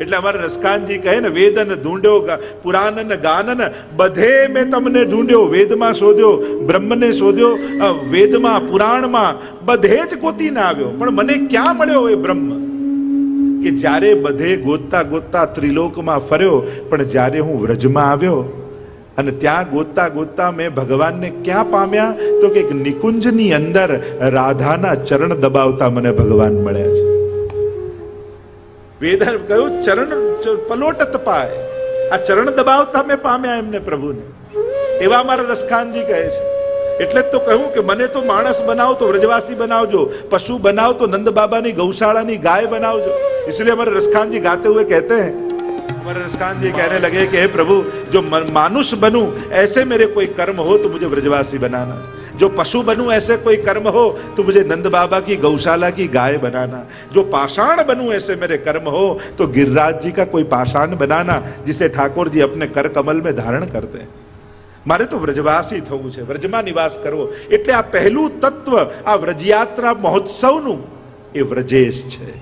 એટલે અમારા રસકાનજી કહે ને, વેદન ઢૂંઢ્યો પુરાણન ગાનન બધે મેં તમને ઢૂંઢ્યો. વેદમાં શોધ્યો, બ્રહ્મને શોધ્યો, વેદમાં પુરાણમાં બધે જ ગોતીને આવ્યો, પણ મને ક્યાં મળ્યો એ બ્રહ્મ? કે જ્યારે બધે ગોતતા ગોતતા ત્રિલોકમાં ફર્યો, પણ જ્યારે હું વ્રજમાં આવ્યો અને ત્યાં ગોતતા ગોતતા મેં ભગવાનને ક્યાં પામ્યા? તો કે એક નિકુંજની અંદર રાધાના ચરણ દબાવતા મને ભગવાન મળ્યા છે. વેદ કહ્યું ચરણ પલોટત પાય, આ ચરણ દબાવતા મેં પામ્યા એમને પ્રભુને. એવા અમારા રસખાનજી કહે છે. એટલે જ તો કહ્યું કે મને તો માણસ બનાવો તો વ્રજવાસી બનાવજો, પશુ બનાવો તો નંદ બાબાની ગૌशाला गाय बनाओ. इसलिए हमारे रसखान जी गाते हुए कहते हैं, हमारे रसखान जी कहने लगे कि हे प्रभु, जो मानुष बनूं ऐसे मेरे कोई कर्म हो तो मुझे व्रजवासी बनाना, जो पशु बनूं ऐसे कोई कर्म हो तो मुझे नंद बाबा की गौशाला की गाय बनाना, जो पाषाण बनूं ऐसे मेरे कर्म हो तो गिरिराज जी का कोई पाषाण बनाना, जिसे ठाकुर जी अपने कर कमल में धारण करते हैं. मारे तो व्रजवासी थવું છે, વ્રજમાં નિવાસ કરવો. એટલે આ પહેલું તત્વ આ વ્રજયાત્રા મહોત્સવનું એ વ્રજેશ છે.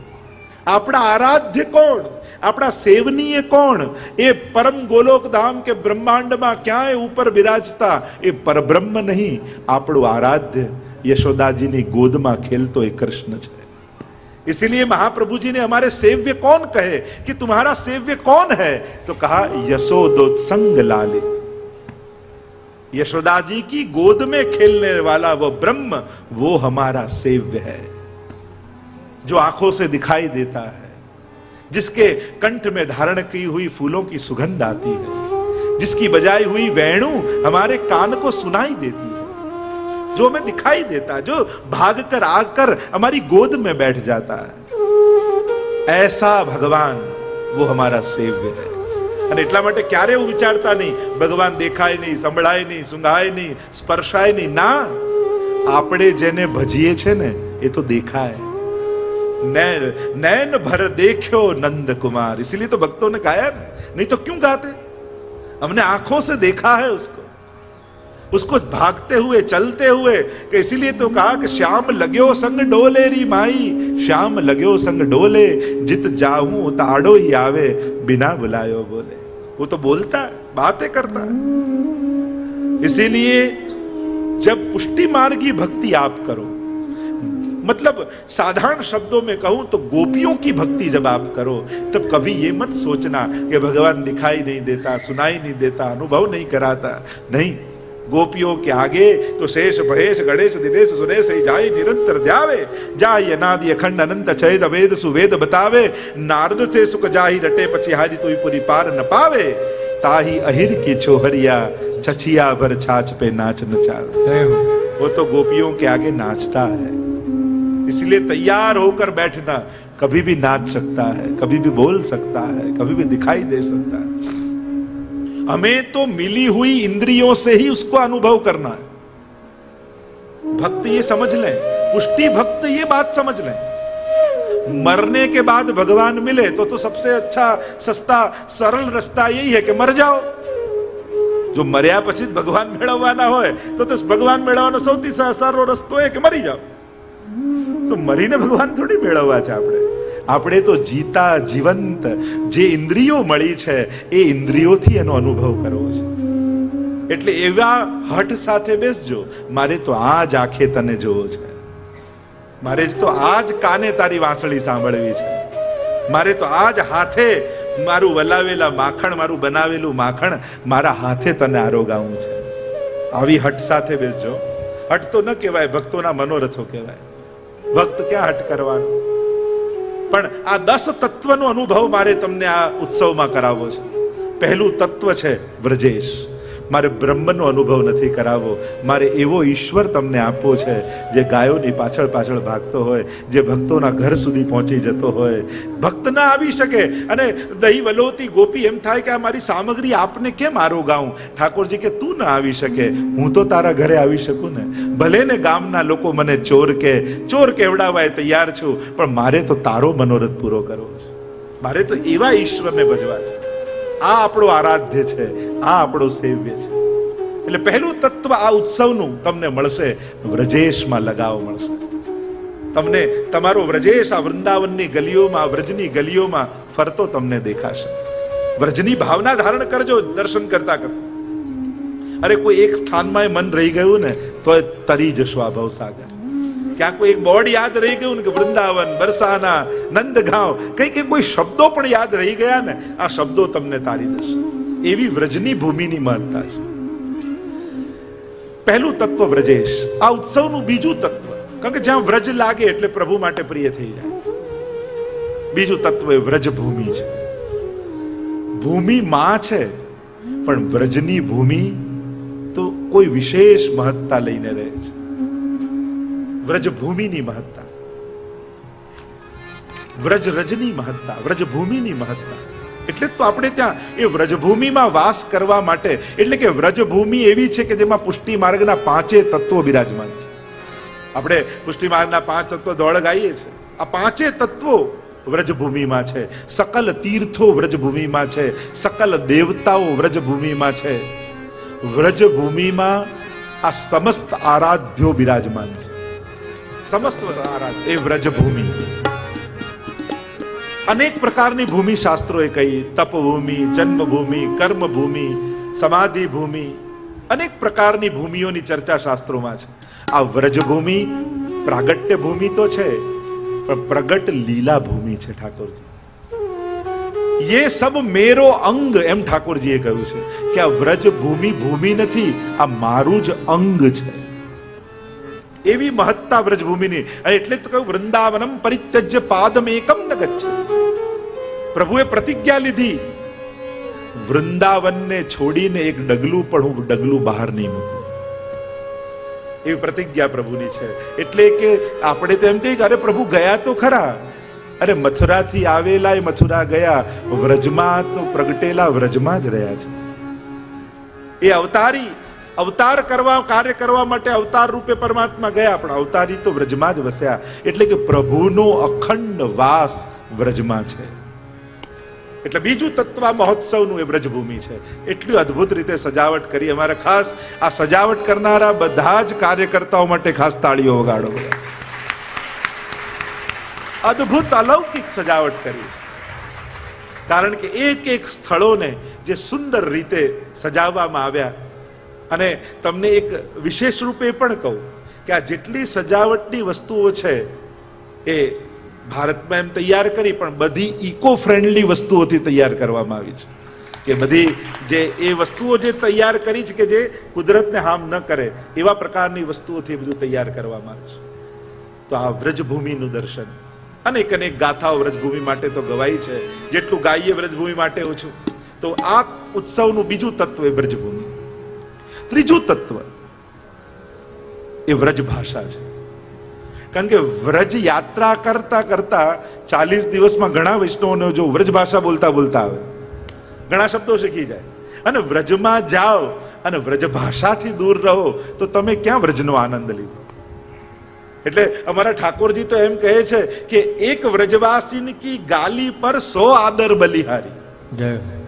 આપણા આરાધ્ય કોણ? આપણા સેવનીય કોણ? એ પરમ ગોલોક ધામ કે બ્રહ્માંડમાં ક્યાંય ઉપર બિરાજતા એ પરબ્રહ્મ નહીં, આપણું આરાધ્ય યશોદાજીની ગોદમાં ખેલતો એ કૃષ્ણ છે. इसीलिए महाप्रभु जी ने हमारे सेव्य कौन कहे कि तुम्हारा सेव्य कौन है? तो कहा यशोदोत्संग लाले. यशोदा जी की गोद में खेलने वाला वो ब्रह्म, वो हमारा सेव्य है, जो आंखों से दिखाई देता है, जिसके कंठ में धारण की हुई फूलों की सुगंध आती है, जिसकी बजाई हुई वेणु हमारे कान को सुनाई देती है, जो हमें दिखाई देता है, जो भागकर आकर हमारी गोद में बैठ जाता है. ऐसा भगवान वो हमारा सेव्य है. અને એટલા માટે ક્યારે એવું વિચારતા નહીં ભગવાન દેખાય નહીં, સંભળાય નહીં, સુંઘાય નહીં, સ્પર્શાય નહીં. ના, આપણે જેને ભજીએ છે ને એ તો દેખાય. नैन भर देखो नंद कुमार, इसीलिए तो भक्तों ने गाया ना, नहीं तो क्यों गाते? हमने आंखों से देखा है उसको भागते हुए, चलते हुए. कि इसीलिए तो कहा कि श्याम लग्यो संग डोले री माई, श्याम लग्यो संग डोले, जित जाऊं ताड़ो ही आवे, बिना बुलायो बोले. वो तो बोलता है, बातें करता है. इसीलिए जब पुष्टि मार्गी भक्ति आप करो, मतलब साधारण शब्दों में कहूं तो गोपियों की भक्ति जब आप करो, तब कभी ये मत सोचना कि भगवान दिखाई नहीं देता, सुनाई नहीं देता, अनुभव नहीं कराता. नहीं, गोपियों के आगे तो शेष महेश गणेश दिनेश सुरेश ही जाई निरंतर ध्यावे, जाई अनादि अखंड अनंत छेद वेद सुवेद बतावे, नारद से सुख जाही रटे पछी हारी तो पूरी पार न पावे, ताही अहिर की छोहरिया छछिया भर छाछ पे नाच नचावे. वो तो गोपियों के आगे नाचता है. इसलिए तैयार होकर बैठना, कभी भी नाच सकता है, कभी भी बोल सकता है, कभी भी दिखाई दे सकता है. हमें तो मिली हुई इंद्रियों से ही उसको अनुभव करना है. भक्त ये समझ लें, पुष्टि भक्त ये बात समझ लें, मरने के बाद भगवान मिले तो सबसे अच्छा सस्ता सरल रास्ता यही है कि मर जाओ. जो मर्या પછી ભગવાન મેળવવાના હોય તો ભગવાન મેળવવાનો સૌથી સારો રસ્તો એ કે મરી જાઓ. તો મરીને ભગવાન થોડી મેળવવા છે આપણે. આપણે તો જીતા જીવંત જે ઇન્દ્રિયો મળી છે એ ઇન્દ્રિયોથી એનો અનુભવ કરવો છે. એટલે એવા હઠ સાથે બેસજો, મારે તો આજ આંખે તને જોવો છે, મારે તો આજ કાને તારી વાંસળી સાંભળવી છે, મારે તો આજ હાથે મારું વલાવેલા માખણ, મારું બનાવેલું માખણ મારા હાથે તને આરોગાવું છે. આવી હઠ સાથે બેસજો. હઠ તો ન કહેવાય, ભક્તોના મનોરથો કહેવાય. ભક્ત ક્યાં હઠ કરવાનો? પણ આ 10 તત્વનો અનુભવ મારે તમને આ ઉત્સવમાં કરાવવો છે. પહેલું તત્વ છે વ્રજેશ. મારે બ્રહ્મનો અનુભવ નથી કરાવવો, મારે એવો ઈશ્વર તમને આપવો છે જે ગાયોની પાછળ પાછળ ભાગતો હોય, જે ભક્તોના ઘર સુધી પહોંચી જતો હોય. ભક્ત ના આવી શકે અને દહી વલોતી ગોપી એમ થાય કે આ મારી સામગ્રી આપને કેમ આરોગાઉં? ઠાકોરજી કે તું ના આવી શકે, હું તો તારા ઘરે આવી શકું ને. ભલે ને ગામના લોકો મને ચોર કહેવડાવાય તૈયાર છું, પણ મારે તો તારો મનોરથ પૂરો કરવો છે. મારે તો એવા ઈશ્વરને ભજવા છે. આ આપણો આરાધ્ય છે, આ આપણો સેવ્ય છે. એટલે પહેલું તત્વ આ ઉત્સવનું તમને મળશે, વ્રજેશમાં લગાવ મળશે તમને. તમારો વ્રજેશ આ વૃંદાવનની ગલીઓમાં, વ્રજની ગલીઓમાં ફરતો તમને દેખાશે. વ્રજની ભાવના ધારણ કરજો દર્શન કરતા કરતા. અરે કોઈ એક સ્થાનમાં મન રહી ગયું ને તો તરી જશો આ ભવસાગર. ક્યાં કોઈ એક બોર્ડ યાદ રહી ગયું ને કે વૃંદાવન, બરસાના, નંદગાંવ, કઈ કોઈ શબ્દો પણ યાદ રહી ગયા ને, આ શબ્દો તમને તારી દેશે. એવી વ્રજની ભૂમિની મહત્તા છે. પહેલું તત્વ વ્રજેશ. આ ઉત્સવનું બીજું તત્વ, કારણ કે જ્યાં વ્રજ લાગે એટલે પ્રભુ માટે પ્રિય થઈ જાય. બીજું તત્વ એ વ્રજભૂમિ છે. ભૂમિ માં છે, પણ વ્રજની ભૂમિ તો કોઈ વિશેષ મહત્તા લઈને રહે છે. વ્રજભૂમિની મહત્તા, વ્રજની મહત્તા, વ્રજભૂમિની મહત્તા. એટલે તો આપણે ત્યાં એ વ્રજભૂમિમાં વાસ કરવા માટે, એટલે કે વ્રજભૂમિ એવી છે કે જેમાં પુષ્ટિ માર્ગના 5 તત્વો બિરાજમાન છે. આપણે પુષ્ટિ માર્ગના 5 તત્વો દોડ ગાઈએ છીએ. આ 5 તત્વો વ્રજભૂમિમાં છે. સકલ તીર્થો વ્રજભૂમિમાં છે. સકલ દેવતાઓ વ્રજભૂમિમાં છે. વ્રજભૂમિમાં આ સમસ્ત આરાધ્યો બિરાજમાન છે. સમસ્ત આરાધ્ય એ વ્રજભૂમિ. અનેક પ્રકારની ભૂમિ શાસ્ત્રોએ કહી. તપભૂમિ, જન્મભૂમિ, કર્મભૂમિ, સમાધિ ભૂમિ, અનેક પ્રકારની ભૂમિઓની ચર્ચા શાસ્ત્રોમાં છે. આ વ્રજભૂમિ પ્રાગટ્ય ભૂમિ તો છે, પણ પ્રગટ લીલા ભૂમિ છે. ઠાકોરજી ये सब मेरो અંગ, એમ ઠાકોરજીએ કહ્યું છે કે આ વ્રજભૂમિ ભૂમિ નથી, આ મારું જ અંગ છે. એવી મહત્તા વ્રજભૂમિની. અને એટલે તો કહ્યું વૃંદાવનમ પરિત્યજ્ય પાદમ એકમ ન ગચ્છ. પ્રભુએ પ્રતિજ્ઞા લીધી, વૃંદાવનને છોડીને એક ડગલું પણ હું ડગલું બહાર નહીં મૂકું. એવી પ્રતિજ્ઞા પ્રભુની છે. એટલે કે આપણે તો એમ કહીએ કે અરે પ્રભુ ગયા તો ખરા. અરે મથુરાથી આવેલા એ મથુરા ગયા, વ્રજમાં તો પ્રગટેલા વ્રજમાં જ રહ્યા છે. એ અવતાર કરવા, કાર્ય કરવા માટે અવતાર રૂપે પરમાત્મા ગયા, પણ અવતારી તો વ્રજમાં જ વસ્યા. એટલે કે પ્રભુનો અખંડ વાસ વ્રજમાં છે. એટલે બીજું તત્વ મહોત્સવનું એ વ્રજભૂમિ છે. એટલી અદ્ભુત રીતે સજાવટ કરી. અમારે ખાસ આ સજાવટ કરનારા બધા જ કાર્યકર્તાઓ માટે ખાસ તાળીઓ વગાડો. અદ્ભુત અલૌકિક સજાવટ કરી છે. કારણ કે એક એક સ્થળોને જે સુંદર રીતે સજાવવામાં આવ્યા. અને તમને એક વિશેષ રૂપે પણ કહું કે આ જેટલી સજાવટની વસ્તુઓ છે એ ભારતમાં એમ તૈયાર કરી, પણ બધી ઇકો ફ્રેન્ડલી વસ્તુઓથી તૈયાર કરવામાં આવી છે. કે બધી જે એ વસ્તુઓ જે તૈયાર કરી છે કે જે કુદરતને હાર્મ ન કરે, એવા પ્રકારની વસ્તુઓથી બધું તૈયાર કરવામાં આવે છે. તો આ વ્રજભૂમિનું દર્શન. અનેક ગાથાઓ વ્રજભૂમિ માટે તો ગવાઈ છે, જેટલું ગાઈએ વ્રજભૂમિ માટે ઓછું. તો આ ઉત્સવનું બીજું તત્વ એ વ્રજભૂમિ. ત્રીજું તત્વ એ વ્રજ ભાષા છે. કારણ કે વ્રજ યાત્રા કરતા કરતા 40 દિવસમાં ઘણા વૈષ્ણવોને જો વ્રજ ભાષા બોલતા બોલતા આવે, ઘણા શબ્દો શીખી જાય. અને વ્રજમાં જાઓ અને વ્રજ ભાષાથી દૂર રહો તો તમે ક્યાં વ્રજનો આનંદ લીધો. એટલે અમારા ઠાકોરજી તો એમ કહે છે કે એક વ્રજવાસી કી ગાલી પર 100 આદર બલિહારી.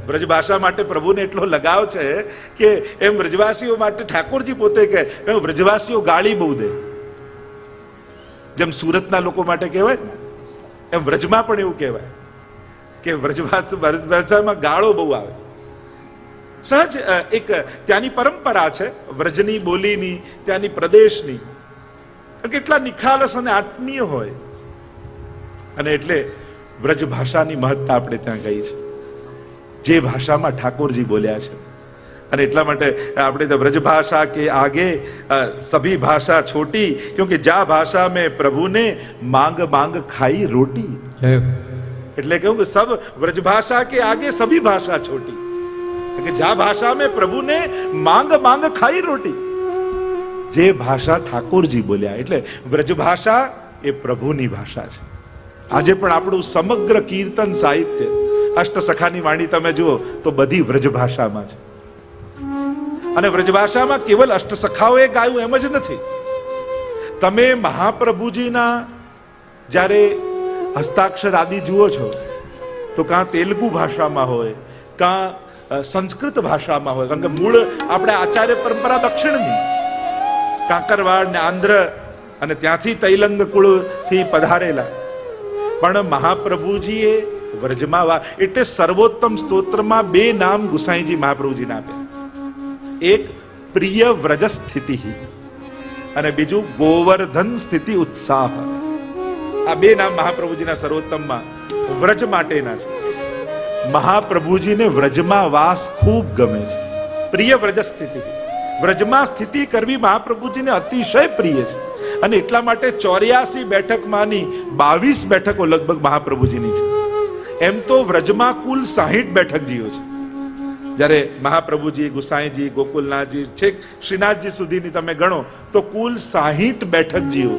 વ્રજ ભાષા માટે પ્રભુને એટલો લગાવ છે કે એમ વ્રજવાસીઓ માટે ઠાકોરજી પોતે કહે વ્રજવાસીઓ ગાળી બહુ દે. જેમ સુરતના લોકો માટે કહેવાય ને, એમ વ્રજમાં પણ એવું કહેવાય કે વ્રજભાષામાં ગાળો બહુ આવે. સહજ એક ત્યાંની પરંપરા છે વ્રજની બોલીની, ત્યાંની પ્રદેશની. કેટલા નિખાલસ અને આત્મીય હોય. અને એટલે વ્રજ ભાષાની મહત્તા આપણે ત્યાં ગઈ છે, જે ભાષામાં ઠાકોરજી બોલ્યા છે. અને એટલા માટે આપણે તો વ્રજ ભાષા કે આગે સભી ભાષા છોટી, ક્યોંકि જા ભાષા મેં પ્રભુને માંગ માંગ ખાઈ રોટી. એટલે કહ્યું કે સબ વ્રજ ભાષા કે આગે સભી ભાષા છોટી, કે જા ભાષા મેં પ્રભુને માંગ માંગ ખાઈ રોટી. જે ભાષા ઠાકોરજી બોલ્યા, એટલે વ્રજ ભાષા એ પ્રભુની ભાષા છે. આજે પણ આપણું સમગ્ર કીર્તન સાહિત્ય, અષ્ટસખાની વાણી તમે જુઓ તો બધી વ્રજ ભાષામાં છે. અને વ્રજ ભાષામાં કેવલ અષ્ટસખાઓએ ગાયું એમ જ નથી. તમે મહાપ્રભુજીના જ્યારે હસ્તાક્ષર આદિ જુઓ છો તો કાં તેલુગુ ભાષામાં હોય, કાં સંસ્કૃત ભાષામાં હોય. કારણ કે મૂળ આપણે આચાર્ય પરંપરા દક્ષિણની, કાંકરવાડ ને આંધ્ર અને ત્યાંથી તૈલંગ કુળથી પધારેલા. પણ મહાપ્રભુજીએ વ્રજમાં વા એટલે સર્વોત્તમ સ્તોત્રમાં બે નામ ગુસાઈજી મહાપ્રભુજીને આપ્યા. એક પ્રિય વ્રજ સ્થિતિ અને બીજું ગોવર્ધન સ્થિતિ ઉત્સાહ. આ બે નામ મહાપ્રભુજીના સર્વોત્તમમાં વ્રજ માટેના છે. મહાપ્રભુજીને વ્રજમાં વાસ ખૂબ ગમે છે. પ્રિય વ્રજ સ્થિતિ, વ્રજમાં સ્થિતિ કરવી મહાપ્રભુજીને અતિશય પ્રિય છે. અને એટલા માટે 84 બેઠકમાંની 22 બેઠકો લગભગ મહાપ્રભુજીની છે. એમ તો વ્રજમાં કુલ 60 બેઠકજીઓ છે. જ્યારે મહાપ્રભુજી, ગુસાઈજી, ગોકુલનાથજી, છેક શ્રીનાથજી સુધીની તમે ગણો તો કુલ 60 બેઠકજીઓ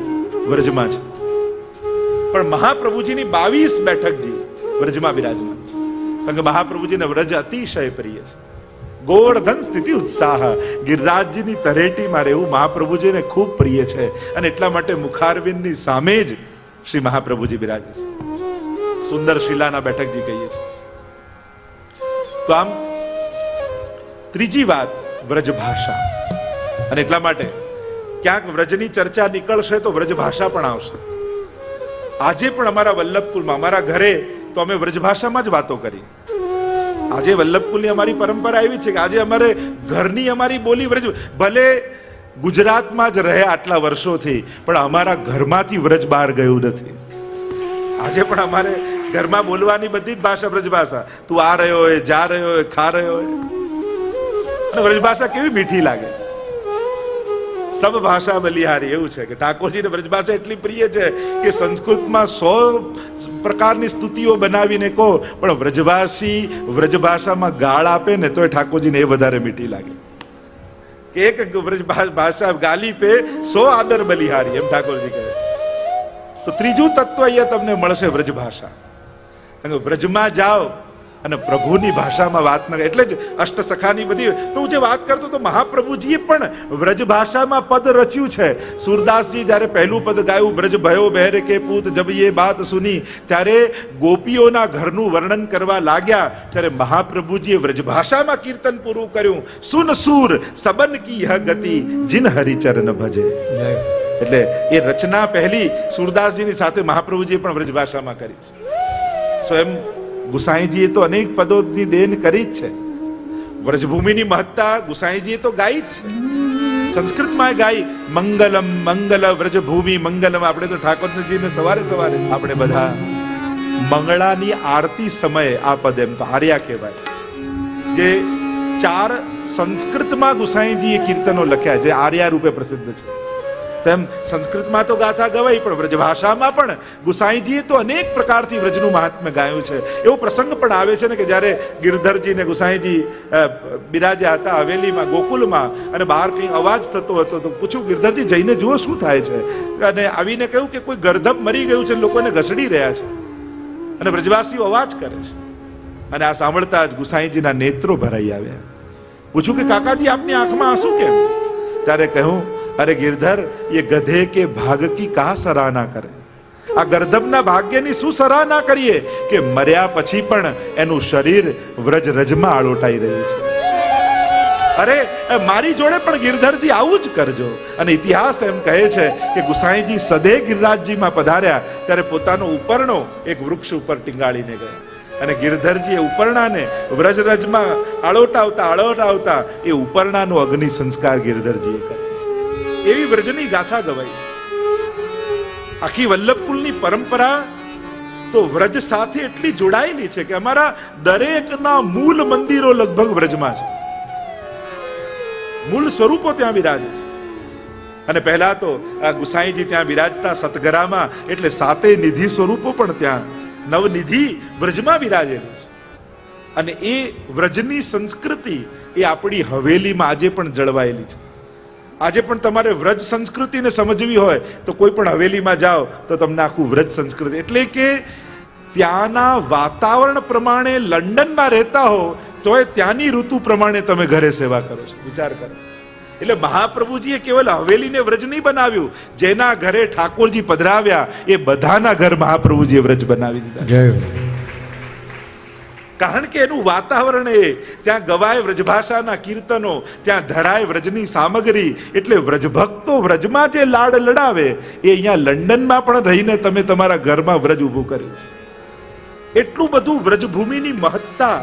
વ્રજમાં છે. પણ મહાપ્રભુજીની 22 બેઠકજી વ્રજમાં બિરાજમાન છે. કારણ કે મહાપ્રભુજીને વ્રજ અતિશય પ્રિય છે. ગોવર્ધન સ્થિતિ ઉત્સાહ, ગિરિરાજજીની તરેટીમાં રહેવું મહાપ્રભુજીને ખૂબ પ્રિય છે. અને એટલા માટે મુખારવિંદની સામે જ શ્રી મહાપ્રભુજી બિરાજે છે. સુંદર શિલાના બેઠકજી કહીએ છીએ. તો આમ ત્રીજી વાત વ્રજ ભાષા. અને એટલા માટે ક્યાંક વ્રજની ચર્ચા નીકળશે તો વ્રજ ભાષા પણ આવશે. આજે પણ અમારા વલ્લભકુલમાં, અમારા ઘરે તો અમે વ્રજ ભાષામાં જ વાતો કરી. આજે વલ્લભકુલની અમારી પરંપરા એવી છે કે આજે અમારે ઘરની અમારી બોલી વ્રજ, ભલે ગુજરાતમાં જ રહે આટલા વર્ષોથી, પણ અમારા ઘરમાંથી વ્રજ બહાર ગયું નથી. આજે પણ અમારે ઘરમાં બોલવાની બધી જ ભાષા વ્રજ ભાષા. તું આ રહ્યો હોય, જા રહ્યો હોય, ખા રહ્યો હોય. અને વ્રજ ભાષા કેવી મીઠી લાગે. સબ ભાષા બલિહારી, એવું છે કે ઠાકોરજીને વ્રજ ભાષા એટલી પ્રિય છે કે સંસ્કૃતમાં 100 પ્રકારની સ્તુતિઓ બનાવીને કહો, પણ વ્રજભાષી વ્રજ ભાષામાં ગાળ આપે ને તોય ઠાકોરજીને એ વધારે મીઠી લાગે. એક વ્રજ ભાષા ગાલી પે 100 આદર બલિહારી, એમ ઠાકોરજી કહે. તો ત્રીજું તત્વ અહીંયા તમને મળશે વ્રજ ભાષા. વ્રજમાં જાઓ અને પ્રભુની ભાષામાં વાત ન, એટલે જ અષ્ટસખાની બધી. તો હું જે વાત કરતો તો મહાપ્રભુજીએ પણ વ્રજ ભાષામાં પદ રચ્યું છે. સુરદાસજી જ્યારે પહેલું પદ ગાયું, વ્રજ ભયો બહેર કે પૂત જબ યે બાત સુની, ત્યારે ગોપીઓના ઘરનું વર્ણન કરવા લાગ્યા ત્યારે મહાપ્રભુજીએ વ્રજ ભાષામાં કીર્તન પૂરું કર્યું. સુન સુર સબન કી યહ ગતિ જિન હરિચરણ ભજે. એટલે એ રચના પહેલી સુરદાસજીની સાથે મહાપ્રભુજીએ પણ વ્રજ ભાષામાં કરી છે. સ્વયં ગુસાઈજીએ તો અનેક પદોની દેન કરી જ છે. વ્રજભૂમિની મહત્તા ગુસાઈજીએ તો ગાઈ જ છે. સંસ્કૃતમાં ગાઈ, મંગલમ મંગલ વ્રજભૂમિ મંગલમ. આપણે તો ઠાકોરજીને સવારે સવારે આપણે બધા મંગળાની આરતી સમયે આ પદ, એમ તો આર્યા કહેવાય, જે 4 સંસ્કૃતમાં ગુસાઈજીએ કીર્તનો લખ્યા છે, આર્યા રૂપે પ્રસિદ્ધ છે. તેમ સંસ્કૃતમાં તો ગાથા ગવાઈ, પણ વ્રજ ભાષામાં પણ ગુસાઈજીએ તો અનેક પ્રકારથી વ્રજનું મહાત્મ્ય ગાયું છે. એવો પ્રસંગ પણ આવે છે ને કે જ્યારે ગિરધરજી ને ગુસાઈજી બિરાજ્યા હતા હવેલીમાં, ગોકુલમાં, અને બહાર કંઈ અવાજ થતો હતો તો પૂછ્યું, ગિરધરજી જઈને જુઓ શું થાય છે. અને આવીને કહ્યું કે કોઈ ગર્ધબ મરી ગયું છે, લોકોને ઘસડી રહ્યા છે અને વ્રજવાસીઓ અવાજ કરે છે. અને આ સાંભળતા જ ગુસાઈજીના નેત્રો ભરાઈ આવ્યા. પૂછ્યું કે કાકાજી આપની આંખમાં આંસુ કેમ? ત્યારે કહ્યું, અરે गिरधर, ये गधे के भाग की कहा सराहना करे. આ ગર્ધબના ભાગ્યની શું સરાહના કરીએ કે મર્યા પછી પણ એનું શરીર વ્રજ રજમાં આળોટાઈ રહ્યું છે. અરે મારી જોડે પણ ગિરધરજી આવું જ કરજો. અને ઇતિહાસ એમ કહે છે કે ગુસાઈજી સદે ગિરિરાજજીમાં પધાર્યા ત્યારે પોતાનો ઉપરણો એક વૃક્ષ ઉપર ટીંગાળીને ગયા. અને ગિરધરજી એ ઉપરણાને વ્રજરજમાં આળોટાવતા એ ઉપરણાનો અગ્નિ સંસ્કાર ગિરધરજીએ કર્યો. એવી વ્રજની ગાથા ગવાઈ. આખી વલ્લભકુલની પરંપરા તો વ્રજ સાથે એટલી જોડાયેલી છે કે અમારા દરેકના મૂળ મંદિરો લગભગ વ્રજમાં છે. મૂળ સ્વરૂપો ત્યાં બિરાજે છે. અને પહેલા તો આ ગુસાઈજી ત્યાં બિરાજતા સતગરામાં, એટલે 7 નિધિ સ્વરૂપો પણ ત્યાં, નવનિધિ વ્રજમાં બિરાજેલું છે. અને એ વ્રજની સંસ્કૃતિ એ આપણી હવેલીમાં આજે પણ જળવાયેલી છે. આજે પણ તમારે વ્રજ સંસ્કૃતિને સમજવી હોય તો કોઈ પણ હવેલીમાં જાઓ તો તમને આખું વ્રજ સંસ્કૃતિ, એટલે કે ત્યાંના વાતાવરણ પ્રમાણે લંડનમાં રહેતા હો તોય ત્યાંની ઋતુ પ્રમાણે તમે ઘરે સેવા કરો છો. વિચાર કરો. એટલે મહાપ્રભુજીએ કેવલ હવેલીને વ્રજ નહીં બનાવ્યું, જેના ઘરે ઠાકોરજી પધરાવ્યા એ બધાના ઘર મહાપ્રભુજીએ વ્રજ બનાવી દીધા. કારણ કે એનું વાતાવરણ, એ ત્યાં ગવાય વ્રજભાષાના કીર્તનો, ત્યાં ધરાય વ્રજની સામગ્રી. એટલે વ્રજભક્તો વ્રજમાં જે લાડ લડાવે એ અહીંયા લંડનમાં પણ રહીને તમે તમારા ઘરમાં વ્રજ ઊભું કર્યું છે. એટલું બધું વ્રજભૂમિની મહત્તા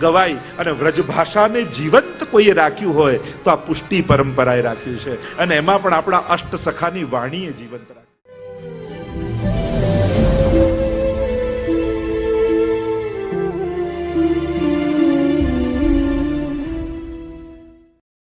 ગવાઈ અને વ્રજ ભાષાને જીવંત કોઈએ રાખ્યું હોય તો આ પુષ્ટિ પરંપરાએ રાખ્યું છે, અને એમાં પણ આપણા અષ્ટ સખાની વાણીએ જીવંત રાખ્યું.